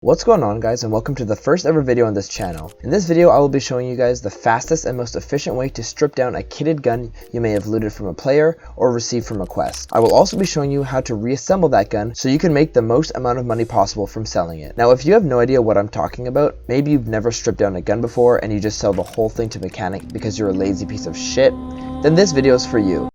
What's going on, guys, and welcome to the first ever video on this channel. In this video I will be showing you guys the fastest and most efficient way to strip down a kitted gun you may have looted from a player or received from a quest. I will also be showing you how to reassemble that gun so you can make the most amount of money possible from selling it. Now if you have no idea what I'm talking about, maybe you've never stripped down a gun before and you just sell the whole thing to mechanic because you're a lazy piece of shit, then this video is for you.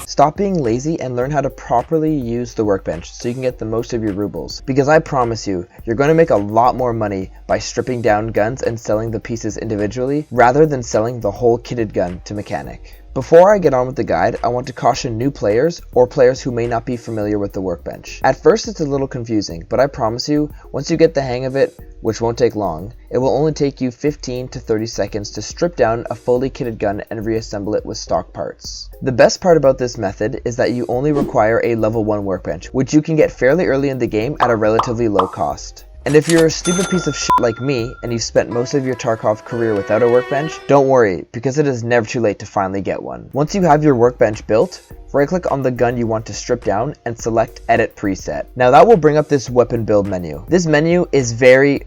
Stop being lazy and learn how to properly use the workbench so you can get the most of your rubles. Because I promise you, you're going to make a lot more money by stripping down guns and selling the pieces individually rather than selling the whole kitted gun to mechanic. Before I get on with the guide, I want to caution new players or players who may not be familiar with the workbench. At first it's a little confusing, but I promise you, once you get the hang of it, which won't take long, it will only take you 15 to 30 seconds to strip down a fully kitted gun and reassemble it with stock parts. The best part about this method is that you only require a level 1 workbench, which you can get fairly early in the game at a relatively low cost. And if you're a stupid piece of shit like me and you've spent most of your Tarkov career without a workbench, don't worry, because it is never too late to finally get one. Once you have your workbench built, right click on the gun you want to strip down and select edit preset. Now that will bring up this weapon build menu. This menu is very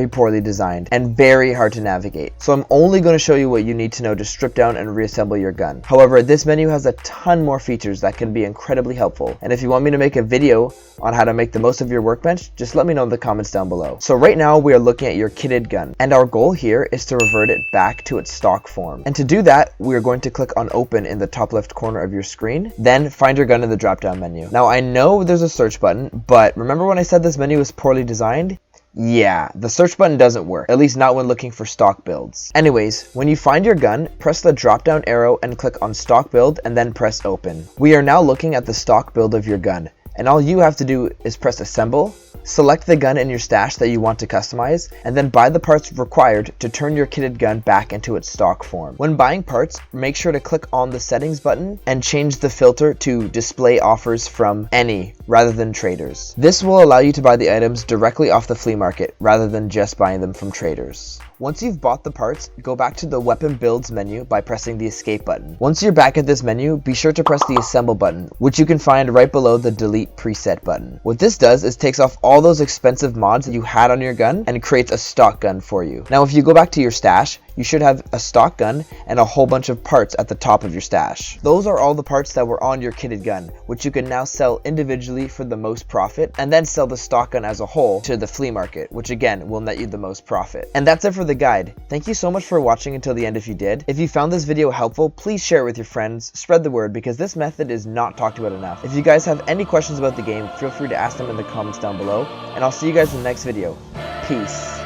poorly designed and very hard to navigate. So I'm only going to show you what you need to know to strip down and reassemble your gun. However, this menu has a ton more features that can be incredibly helpful. And if you want me to make a video on how to make the most of your workbench, just let me know in the comments down below. So right now we are looking at your kitted gun, and our goal here is to revert it back to its stock form. And to do that, we are going to click on open in the top left corner of your screen. Then find your gun in the drop down menu. Now I know there's a search button, but remember when I said this menu is poorly designed? Yeah, the search button doesn't work, at least not when looking for stock builds. Anyways, when you find your gun, press the drop down arrow and click on stock build and then press open. We are now looking at the stock build of your gun, and all you have to do is press assemble, select the gun in your stash that you want to customize, and then buy the parts required to turn your kitted gun back into its stock form. When buying parts, make sure to click on the settings button and change the filter to display offers from any rather than traders. This will allow you to buy the items directly off the flea market rather than just buying them from traders. Once you've bought the parts, go back to the weapon builds menu by pressing the escape button. Once you're back at this menu, be sure to press the assemble button, which you can find right below the delete preset button. What this does is takes off all those expensive mods that you had on your gun and creates a stock gun for you. Now if you go back to your stash, you should have a stock gun and a whole bunch of parts at the top of your stash. Those are all the parts that were on your kitted gun, which you can now sell individually for the most profit, and then sell the stock gun as a whole to the flea market, which again will net you the most profit. And that's it for the guide. Thank you so much for watching until the end if you did. If you found this video helpful, please share it with your friends, spread the word, because this method is not talked about enough. If you guys have any questions about the game, feel free to ask them in the comments down below, and I'll see you guys in the next video. Peace.